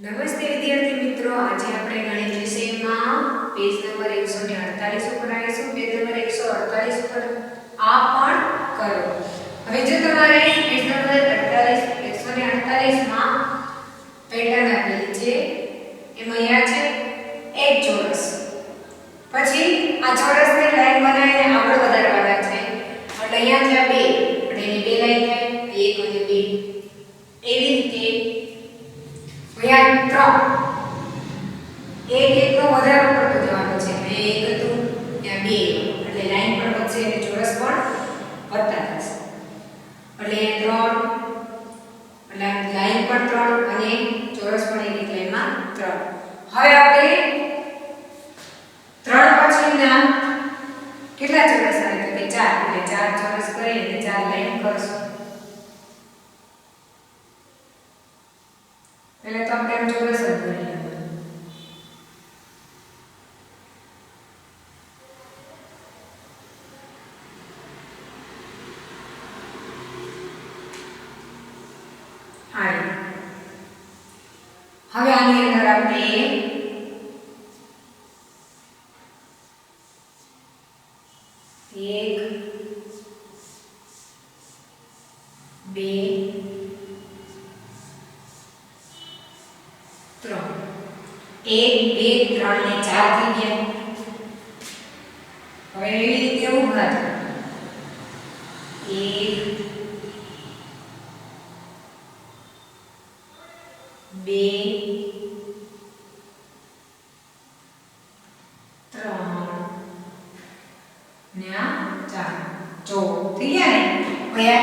નમસ્તે વિદ્યાર્થી મિત્રો, આજે આપણે ગણિત વિષયમાં પેજ નંબર 148 ઉપર આવીશું. પેજ નંબર 148 ઉપર આ પણ કરો. હવે જો તમારે પેજ નંબર 148 માં પેટર્ન આપેલી છે, એમાં અહીંયા છે એક ચોરસ, પછી આ ચોરસને લાઈન બનાવીને આગળ વધારવાના છે. એટલે અહીંયા થયા બે, એટલે એની બે લાઈન થાય, એક અને બે. એવી રીતે અહીંયા 3 એક એકનો વધારો કરતો જવાનો છે. એક હતું ત્યાં બે, એટલે લાઈન પણ વધશે અને ચોરસ પણ વધતા થશે. એટલે 3, એટલે લાઈન પણ 3 અને ચોરસ પણ એક એક લાઈનમાં 3. હવે આપણે 3 પછીના કેટલા ચોરસ આવે તો કે 4, એટલે 4 ચોરસ કરી અને 4 લાઈન કરશું. એટલે તો આપણે ચોરસ જ કરી લેવાનું. હવે આની અંદર આપણે એક, બે, 3, 1, 2, 3 ને 4 થઈ ગયા. હવે એવી રીતે ઉભા થાઓ. 1, 2, 3 ને 4. જો થઈ ગયા ને. હવે આ 1,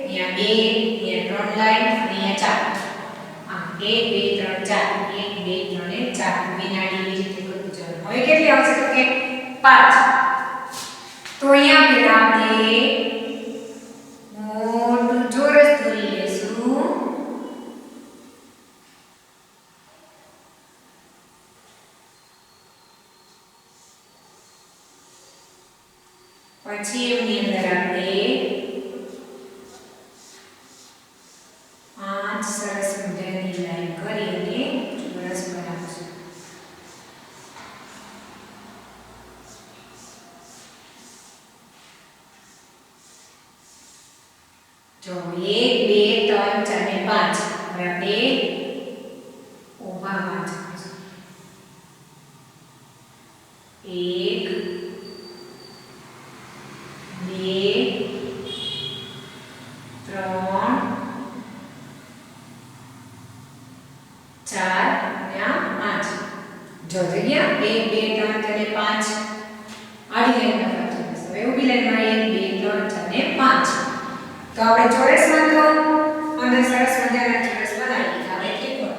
અહીંયા 2, અહીંયા 3 લાઈન અને અહીંયા 4. 1, 2, 3, 4, 1, 2, 3 ને 4 વિનાડી રીતે કરતું જવાનું. હવે કેટલી આવશે તો કે 5. તો અહીંયા પેલા આપણે મોટું ચોરસ દોરી લેશું. પછી એની અંદર આપણે 5 સરસ મજાની લાઈન કરી અને ચોરસ બનાવશું. જો 1, 2, 3, 4 ને 5. હવે આપણે ઊભા 5 કરીશું. 1, 2, 3, 4 અને 5. જો જગ્યા 1, 2, 3, 4 ને 5 આડી લાઈનમાં કરશું. હવે ઊભી લાઈનમાં 1, 2, 3, 4 ને 5. તો આપણે ચોરસમાં તો અંદર સરસ મજાના ચોરસ બનાવી દીધા. હવે ત્રિકોણ.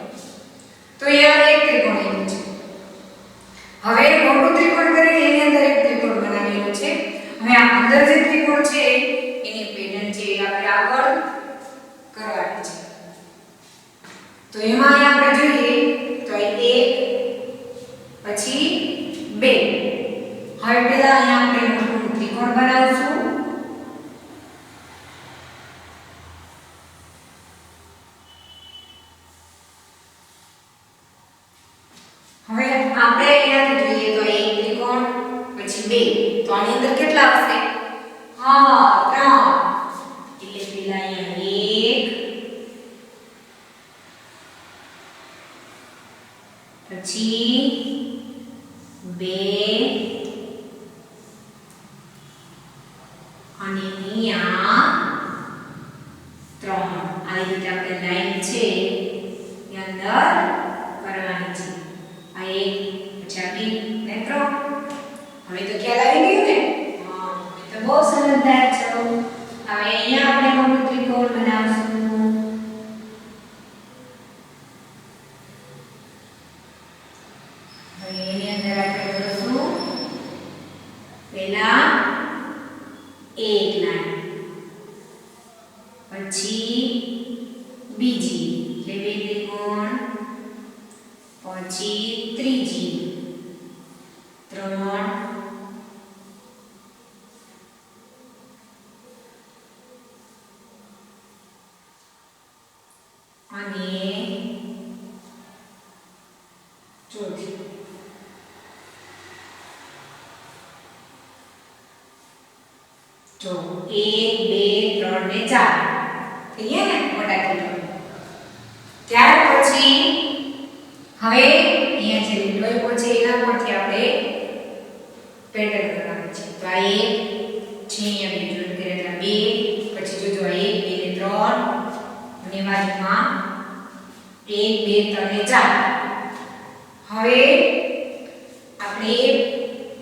તો અહીંયા એક ત્રિકોણ લીધું છે. હવે મોટું ત્રિકોણ કરીને એની અંદર એક ત્રિકોણ બનાવેલું છે. હવે આ અંદર જે ત્રિકોણ છે એની પેટર્ન છે એ આપણે આગળ કરવાની છે. તો એમાં અહીંયા આપણે જોઈએ તો 1 પછી 2. હવે પહેલા અહીંયા આપણે મોટું ત્રિકોણ બનાવશું. હવે આપણે અહીંયાથી જોઈએ તો એક ત્રિકોણ પછી 2. તો આની અંદર કેટલા આવશે? હા 3. એટલે પેલા અહીંયા 1 પછી 2 અને અહીંયા 3. આ રીતે આપણે લાઈન છે એ અંદર કરવાની છે. આ 1 પછી આ 2 ને 3. હવે તો ખ્યાલ આવી ગયો ને? હા, તો બહુ સમજદાર છો. હવે અહીંયા આપણે મોટું ત્રિકોણ બનાવશું. હવે એની અંદર આપણે કરશું પહેલા એક લાઈન, પછી બીજી એટલે બે ત્રિકોણ, પછી ત્રીજી 3, અને જો 1 2 3 ને 4 થઈ ગયા ને મોટા ત્રિકોણ. ત્યાર પછી હવે અહીંયા જે લીલો છે એના પરથી આપણે પેટર્ન કરવાની છે. તો આ 1 છે, અહીંયા બીજું એટલે 2, પછી જોજો 1 2 ને 3 અને બાજુમાં 1 2 3 ને 4. હવે આપણે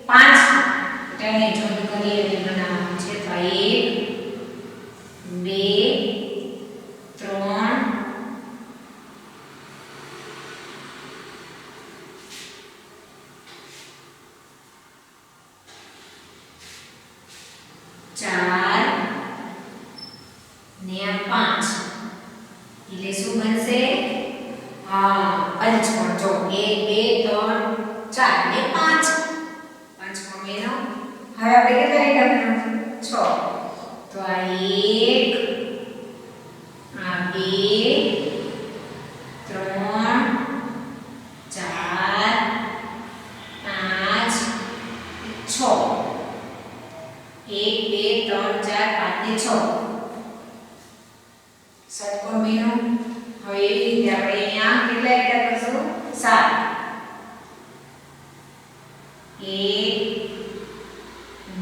5 તેને જોઈન્ટ કરીએ એટલે બનાવવાનું છે. તો 1 2 3 4 ને 5 એટલે શું બનશે? પંચકોણ. જો 1 2 3 4 ને 5 પંચકોણ બન્યો. હવે આપણે કેટલા લીટા બનાવશું? 6. તો આ 1 આ 2 3 4 5 6. 1 2 3 4 5 ને 6 ષટકોણ બન્યો. હવે એવી રીતે આપણે અહીંયા કેટલા લીટા કરશું? 7. 1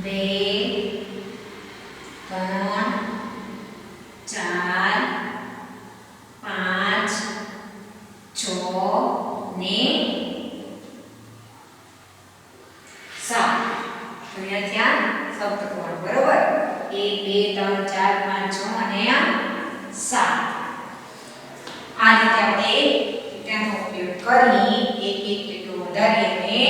2 3 4 5 6 ને 7. તો અહીંયા ત્યાં સપ્તકોણ બરોબર. 1 2 3 4 5 6 અને 7. આ રીતે આપણે તેનો ઉપયોગ કરી એક એક લીટો વધારી અને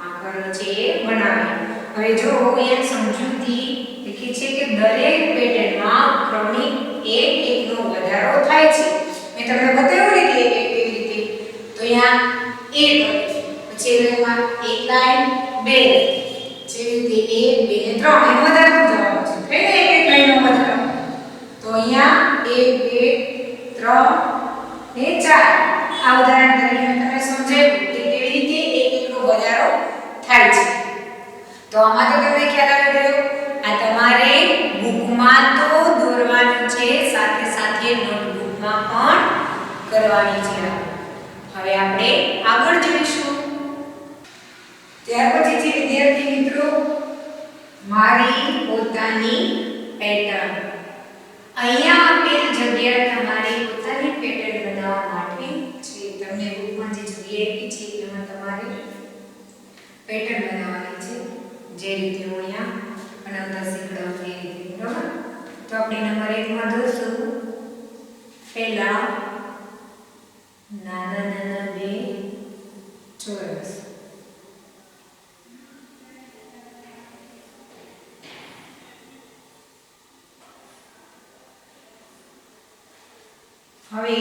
આકરો છે બનાવીએ. હવે જો અહીંયા સમજૂતી લખી છે કે દરેક પેટર્નમાં ક્રમિક એક એકનો વધારો થાય છે. મેં તમને બતાવ્યું ને કે એક કેવી રીતે. તો અહીંયા એક પછી એમાં એક લાઈન બે જેવી રીતે 1 2 3 એનો વધારો થવાનો છે. એક એક લાઈનનો વધારો. તો અહીંયા 1 2 3 ને 4. આ ઉદાહરણ તરીકે મેં તમને સમજાવ્યું કે કેવી રીતે એક એકનો વધારો થાય છે. તો આમાં તો તમને ખ્યાલ આવી ગયો. આ તમારે બુકમાં તો દોરવાનું છે, સાથે સાથે નોટબુકમાં પણ કરવાની છે. હવે આપણે આગળ જોઈશું. ત્યાર પછી છે વિદ્યાર્થી મિત્રો મારી પોતાની પેટર્ન. અહીંયા આપેલ જગ્યા તમારી પોતાની પેટર્ન બનાવવા માટે છે. તમને બુકમાં જે જગ્યા આપી છે એમાં તમારે પેટર્ન બનાવવાની છે. જે રીતે હું અહીંયા બનાવતા શીખડાવું એ રીતે. બરાબર? તો આપણે નંબર 1 માં જોશું. પહેલા નાના નાના બે ચોરસ. હવે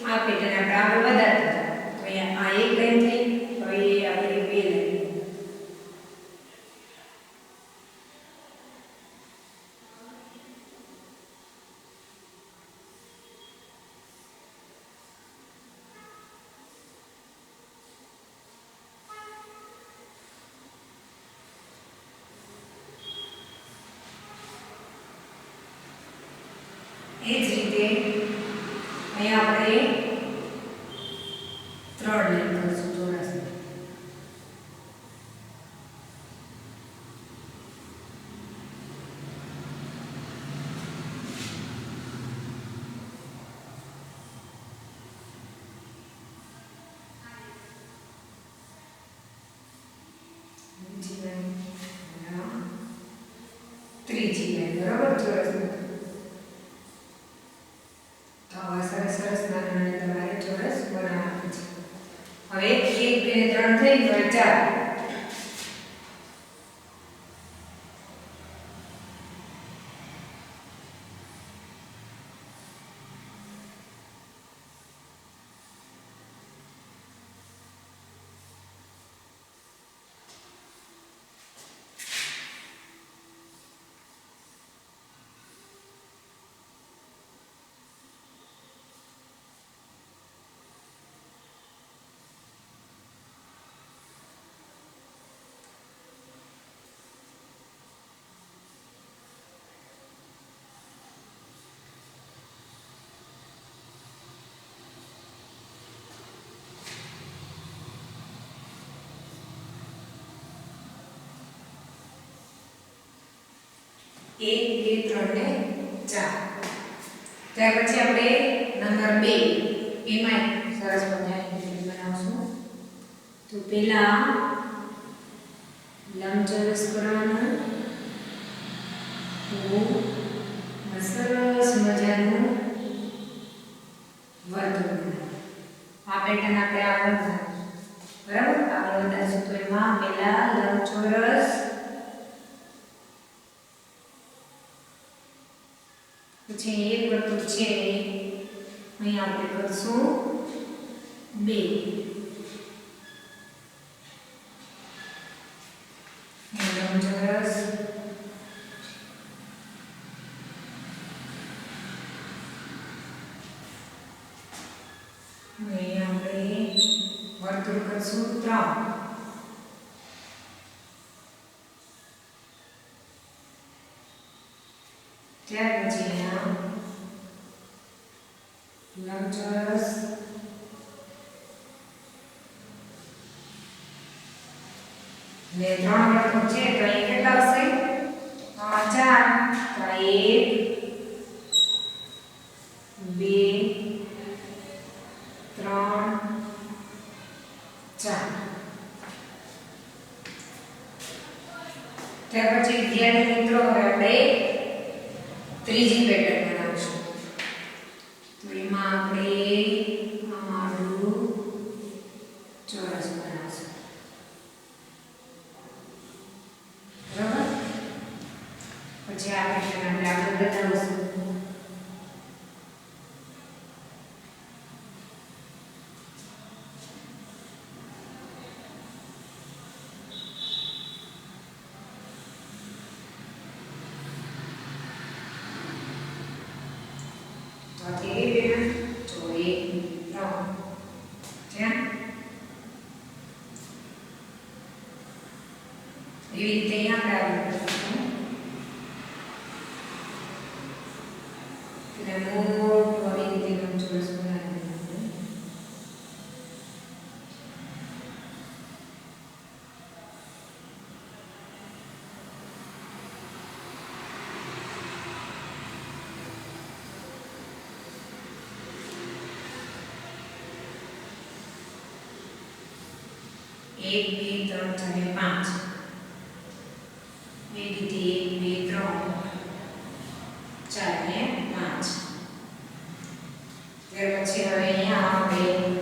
આ પેટર્ન આપણે આગળ વધારતા હતા. તો અહીંયા આ એક લાઈન થઈ. હવે આપણે બે લાઈન. એ જ રીતે અહીંયા આપણે 3 લાઈન કરશું ચોરસની. બીજી લાઈન, ત્રીજી લાઈન બરાબર ચોરસની. સરસ નાના તમારે ચોરસ બનાવવાનું છે. હવે 1 2 3 થઈ ગયો 4. 1 2 3 ને 4 ત્યાર પછી આપણે નંબર 2 એમાં સરસ મજાની બનાવશું તો પહેલા લંબચોરસ કરવાનું તો સરસ મજાનું વર્તુળ આ પેટર્ન આપણે આગળ બરાબર આગળ વધારશું તો એમાં પહેલા લંબચોરસ પછી એક વર્તુળ છે અહીં આપણે કરશું 2 લંબચોરસ અહીં આપણે વર્તુળ કરશું 3 ત્યાર પછી લંબચોરસ ને 3 વર્તુળ છે તો અહીં કેટલા હશે 4 તો 1 2 3 4 ત્યાર પછી વિદ્યાર્થી મિત્રો હવે આપણે ત્રીજી પેટર્ન બનાવશું તો એમાં આપણે અમારું ચોરસ બનાવશું બરાબર પછી આ પેટર્ન આપણે આગળ બતાવશું એવી રીતે અહીંયા આપણે મોટું આવી રીતે લંબચોરસ બનાવી એક બે ત્રણ ચાર ને 5 એ રીતે 1 2 3 4 ને 5 ત્યાર પછી હવે અહીંયા આપણે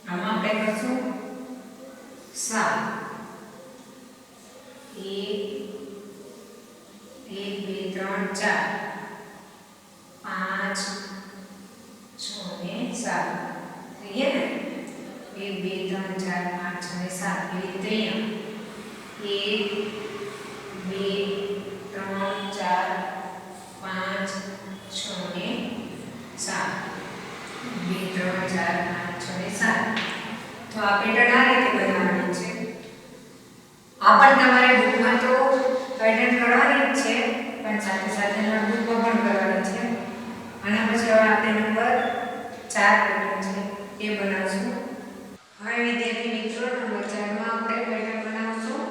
આમાં આપણે કરશું 7 1 2 3 4 5 6 ને 7 થઈ ગયા ને 1 2 3 4 5 6 ને 7 એવી રીતે અહીંયા 1 2 3 4 5 6 ને 7 2 3 4 5 6 ને 7 તો આ પેટર્ન આ રીતે બનાવવાની છે આ પણ તમારે બુકમાં તો પેટર્ન કરવાની જ છે પણ સાથે સાથે નોટબુકમાં પણ કરવાની છે અને પછી હવે આપણે નંબર 4 પેટર્ન છે એ બનાવશું હવે વિદ્યાર્થી મિત્રો નંબર 4 માં આપણે પેટર્ન બનાવશું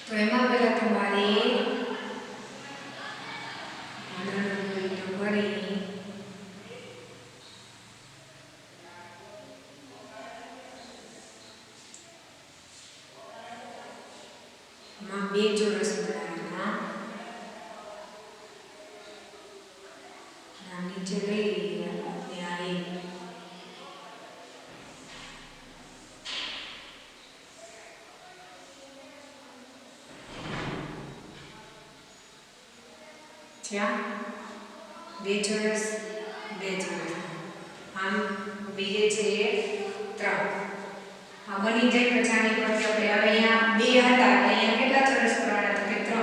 તો એમાં પહેલા તમારે બે ચોરસ બનાવવાના નીચે લઈ ત્યાં બે ચોરસ આમ બીજે છે 3 આ બની જાય પછી આની પરથી આપણે હવે અહીંયા 2 હતા અહીંયા કેટલા ચોરસ કરવાના તો કે 3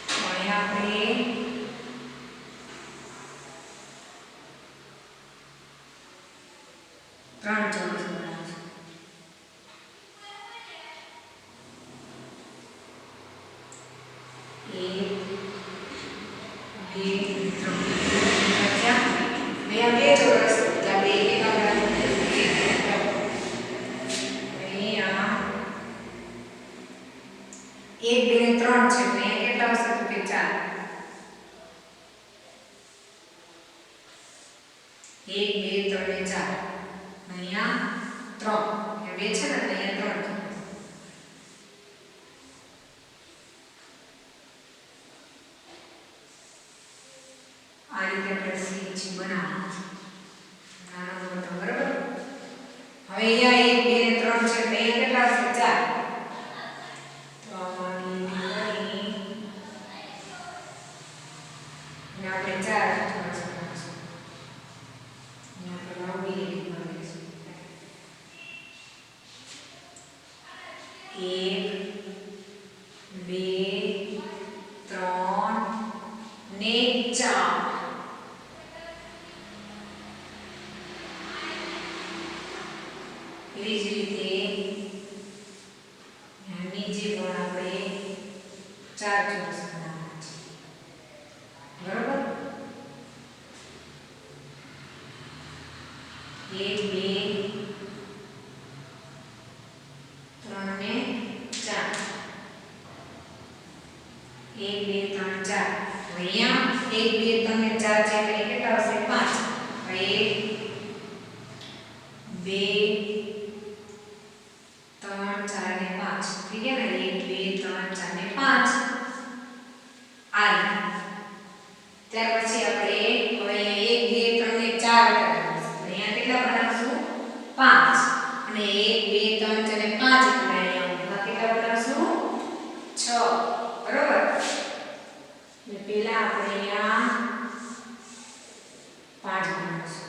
તો અહીંયા અહીંયા બે ચોરસ એટલે આપણે એક આગળ અહીંયા 1 2 ને 3 છે તો અહીંયા કેટલા આવશે તો કે 4 1 2 3 ને 4 અહીંયા 3 એ બે છે ને અહીંયા 3 આ રીતે આપણે સીજી બનાવવાનું નાનો મોટો બરાબર હવે અહીંયા 1 2 ને 3 છે તો અહીંયા કેટલા આવશે 4 આપણે 4 એક બે ત્રણ ને 4 એવી જ રીતે નીચે પણ આપણે 4 ચોરસ બનાવવાના છે બરોબર 1 2 3 ને 4 1 2 3 4 અહીંયા 1 2 3 ને 4 છે એટલે કેટલા આવશે 5 1 2 3 4 ને 5 ઠીક है ना 1 2 3 4 ને 5 આ ત્યાર પછી આપણે હવે 1 2 3 ને 4 અહીંયા કેટલા બનાવશું 5 અને 1 2 3 4 ને 5 એટલે અહીંયા કેટલા બનાવશું 6 બરોબર ને પહેલા આપણે અહીંયા 5 બનાવશું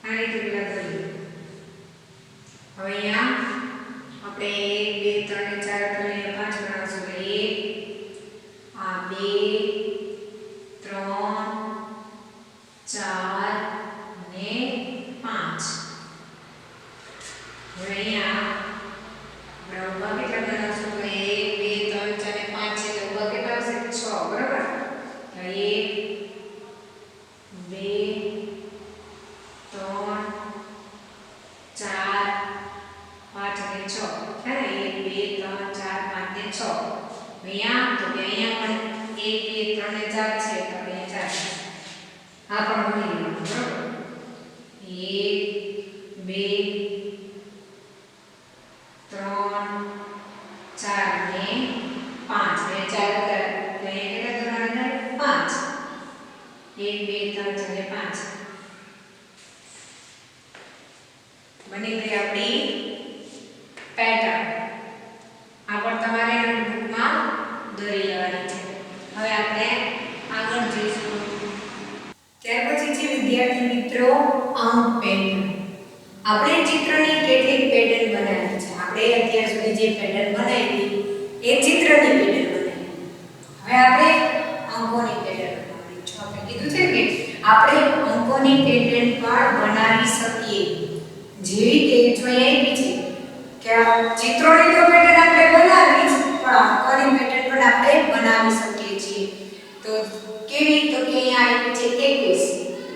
આ રીતે પેલા કરીએ હવે અહીંયા આપણે 1 2 3 4 5 બનાવશું એટલે 1 2 3 4 ને 5 હવે અહીંયા આપણે ઉભા કેટલા બનાવશું તો 1 2 3 4 ને 5 છે તો ઉભા કેટલા આવશે 6 બરાબર 1 2 3 4 5 અને 6 છે ને 1 2 3 4 5 ને 6 અહીંયા તો કે અહીંયા પણ 1 2 3 ને 4 છે તો અહીંયા 4 આ પણ બની ગયું બરાબર 1 2 3 4 ને 5 ને 4 એટલે અહીંયા કેટલા થવાના 5 1 2 3 4 ને 5 બની ગઈ આપણી પેટર્ન આ પણ તમારે નોટબુકમાં દોરી લેવાની છે હવે આપણે આગળ જોઈશું ત્યાર પછી છે વિદ્યાર્થી મિત્રો અંક પેટર્ન આપણે ચિત્રની કેટલીક પેટર્ન બનાવી છે આપણે અત્યાર સુધી જે પેટર્ન બનાવી એ ચિત્રની પેટર્ન બનાવી હવે આપણે અંકોની પેટર્ન બનાવવાની છે આપણે કીધું છે કે આપણે અંકોની પેટર્ન પણ બનાવી શકીએ જેવી કે જો આપી છે કે ચિત્રોની તો પેટર્ન આપણે બનાવી છે પણ અંકોની પેટર્ન પણ આપણે બનાવી શકીએ છીએ તો કેવી તો કે અહીંયા આપી છે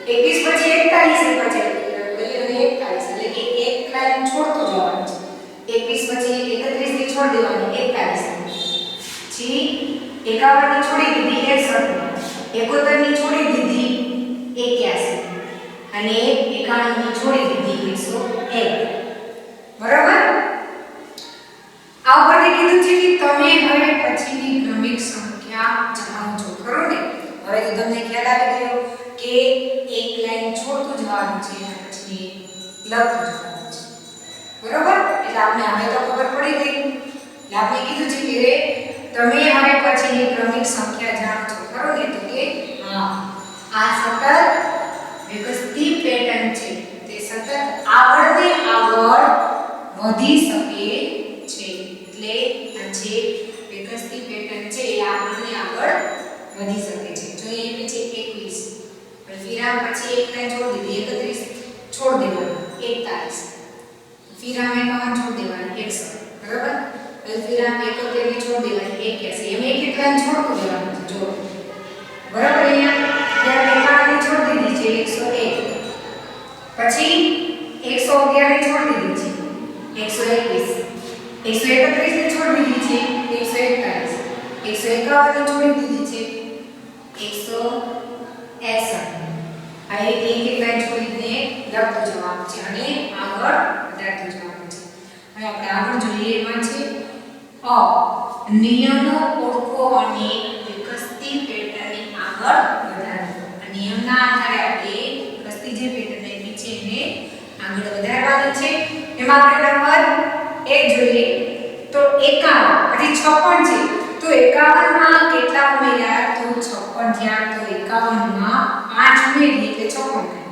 21 પછી 41 પછી અને 41 એટલે કે એક લાઈન છોડતો જવાનું છે 21 પછી 31 થી છોડ દેવાની 41 પછી 51 ની છોડી દીધી 61 71 ની છોડી દીધી 81 અને 91 ની છોડી દીધી 101 બરાબર આ ઉપરથી કીધું છે કે તમે હવે પછીની ક્રમિક સંખ્યા જણાવજો ખરું ને હવે તો તમને ખ્યાલ આવી ગયો કે એક લાઈન છોડતું જવાનું છે અને પછી લખતું જવાનું છે બરાબર એટલે આપણે હવે તો ખબર પડી ગઈ આપણે કીધું છે કે તમે હવે પછીની ક્રમિક સંખ્યા જાણો છો ખરો ને તો કે હા આ સતત વિકસતી પેટર્ન છે તે સતત આગળ ને આગળ વધી શકે છે એટલે આ જે વિકસતી પેટર્ન છે એ આગળ ને આગળ વધી શકે છે જો એ છે 21 વિરામ પછી એક લાઈન છોડી દીધી 31 છોડ દેવાનું 41 વિરામ 51 છોડ દેવાનું 61 બરાબર વિરામ 71 ની છોડ દેવાની 81 એમ એક લાઈન છોડતું દેવાનું છે જો બરાબર અહીંયા ત્યાં 51 ની છોડ દીધી છે 101 પછી 111 ની છોડ દીધી છે 121 131 ની છોડ દીધી છે 141 151 ની છોડી દીધી છે 161 આ એક લાઈન છોડીને લખતું જવાનું છે અને આગળ વધારતું જવાનું છે હવે આપણે આગળ જોઈએ એમાં છે નિયમો ઓળખો અને વિકસતી પેટર્નની આગળ વધારવું આ નિયમના આધારે આપણે વિકસતી જે પેટર્ન આપી છે એને આગળ વધારવાની છે એમાં આપણે નંબર 1 જોઈએ તો 51 પછી 56 છે તો 51 માં કેટલા ઉમેર્યા તો 56 થયા તો 51 માં 5 ઉમેરી એટલે 56 થાય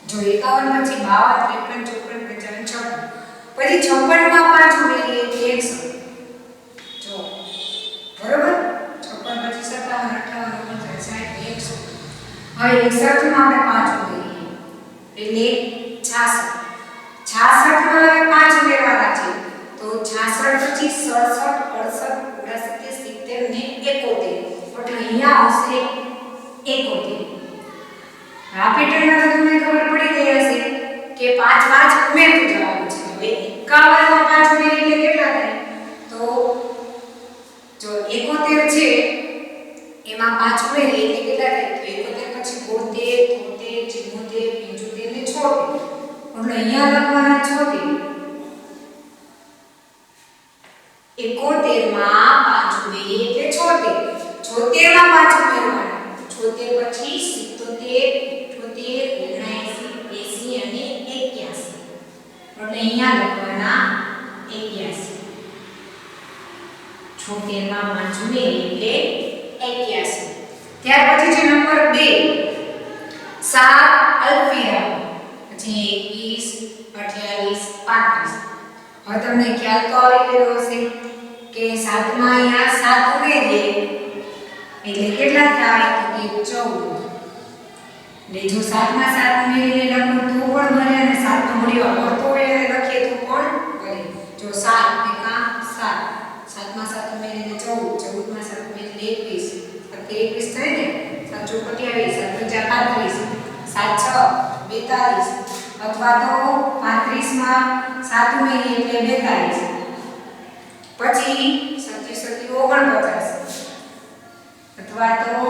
જો 51 પછી 52 53 54 55 પછી 56 માં 5 ઉમેરી એટલે 100 જો બરોબર 56 પછી 57 58 59 60 100 હવે 61 માં આપણે 5 ઉમેરીએ એટલે 66 66 માં હવે 5 ઉમેરવાના છે તો 66 પછી 67 68 69 70 ને 71 એટલે અહીંયા આવશે 71 આ પેટર્નમાં તો તમને ખબર પડી ગઈ હશે કે 5 5 ઉમેરતું જવાનું છે હવે 51 માં 5 ઉમેરી એટલે કેટલા થાય તો જો 71 છે એમાં 5 ઉમેરી એટલે કેટલા થાય તો 71 પછી 72 73 74 75 ને 76 એટલે અહીંયા લખવાના 76 71 માં 5 ઉમેરી એટલે 76 76 માં 5 ઉમેરવાના 76 પછી 77 78 79 80 અને 81 એટલે અહીંયા લખવાના 81 76 માં 5 ઉમેરી એટલે 81 ત્યાર પછી છે નંબર 2 7 અલ્પવિરામ પછી 21 28 35 હવે તમને ખ્યાલ તો આવી ગયો હશે કે 7 માં અહીંયા 7 ઉમેરીએ એટલે કેટલા થાય તો કે 14 એટલે જો 7 માં 7 ઉમેરીને લખો તો પણ બને અને 7 નો મૂળિયો આવતો હોય અને લખીએ તો પણ બને જો 7 એકા 7 7 માં 7 ઉમેરીને 14 14 માં 7 ઉમેરીને 21 21 થાય ને 7 ચોક 28 7 5 35 7 6 42 અથવા તો 35 માં 7 ઉમેરીએ એટલે 42 પછી 37 49 અથવા તો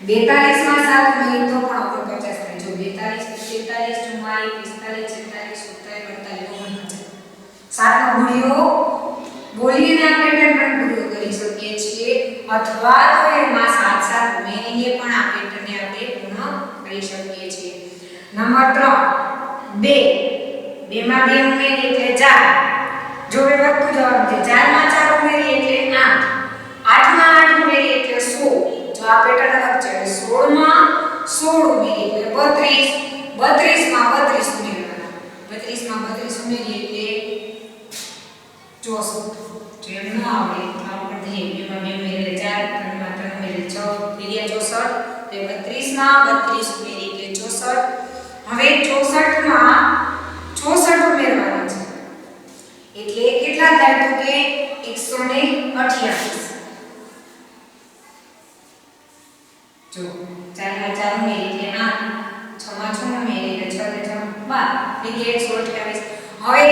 42 માં 7 ઉમેરીએ તો પણ 49 થાય જો 42 43 44 45 46 47 48 49 7 નો ગુણ્યો બોલીને આ પેટર્ન પણ પૂરો કરી શકીએ છીએ અથવા તો એમાં 7 7 ઉમેરીને પણ આ પેટર્નને આપણે પૂર્ણ કરી શકીએ છીએ નંબર 3 2 માં 2 ઉમેરી એટલે 4 જો એ વધતું જવાનું છે 4 માં 4 ઉમેરી એટલે 8 8 માં 8 ઉમેરી એટલે 16 જો આ પેટર્ન અલગ છે 16 માં 16 ઉમેરી એટલે 32 32 માં 32 ઉમેરવાના 32 માં 32 ઉમેરી એટલે 64 જેમ ન આવડે તો આપણે જોઈએ 2 માં 2 ઉમેરી એટલે 4 3 માં 3 ઉમેરી 6 એટલે 64 તે 32 માં 32 ઉમેરી એટલે 64 હવે 64 માં 64 ઉમેરવાના છે એટલે કેટલા થાય તો કે 128 જો 4 માં 4 ઉમેરી એટલે 8 6 માં 6 ઉમેરી એટલે 6 ને 6 12 એટલે 128 હવે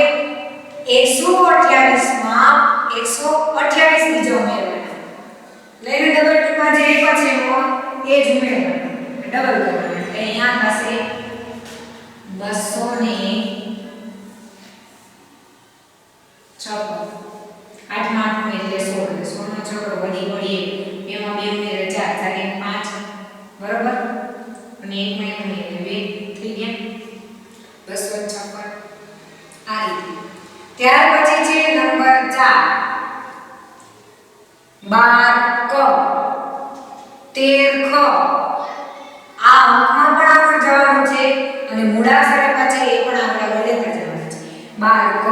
128 માં 128 બીજો ઉમેરવાના લઈને ડબલ ટુમાં જે પછી એ જ ઉમેરવાના ડબલ કરવાના એટલે અહીંયા થશે 256 8 માં 8 ઉમેરી એટલે 16 16 નો છોકરો વધી વળી 2 માં 2 ઉમેરી 4 4 5 બરોબર અને 1 માં 1 ઉમેરી એટલે 2 થઈ ગયા 256 આ રીતે ત્યાર પછી છે નંબર 4 12 ક 13 ખ આ અંકમાં પણ આગળ જવાનું છે અને મૂળાક્ષરે પાછા એ પણ આગળ લેતા જવાના છે 12 ક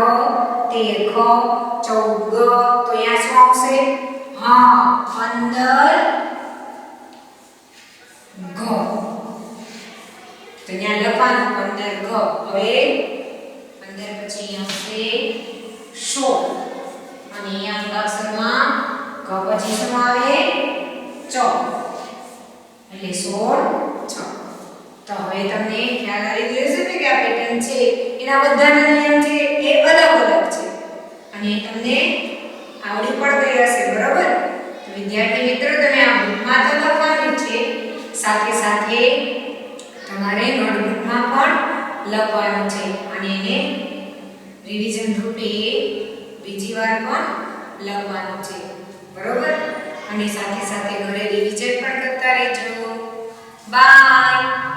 13 ખ 14 ગ તો અહીંયા શું આવશે હા 15 ગ તો અહીંયા લખવાનું 15 ગ હવે 15 પછી આવશે 16 અને અહીંયા મૂળાક્ષરમાં ગ પછી શું આવે ચ એટલે 16 6 તો હવે તમને ખ્યાલ આવી ગયો છે કે આ પેટર્ન છે એના બધાના નિયમ છે એ અલગ અલગ છે અને તમને આવડી પણ ગઈ હશે બરાબર તો વિદ્યાર્થી મિત્રો તમે આ બુકમાં તો લખવાનું છે સાથે સાથે તમારે નોટબુકમાં પણ લખવાનું છે અને એને રિવિઝન રૂપે બીજી વાર પણ લખવાનું છે બરાબર અને સાથે સાથે ઘરે રિવિઝન પણ કરતા રહેજો બાય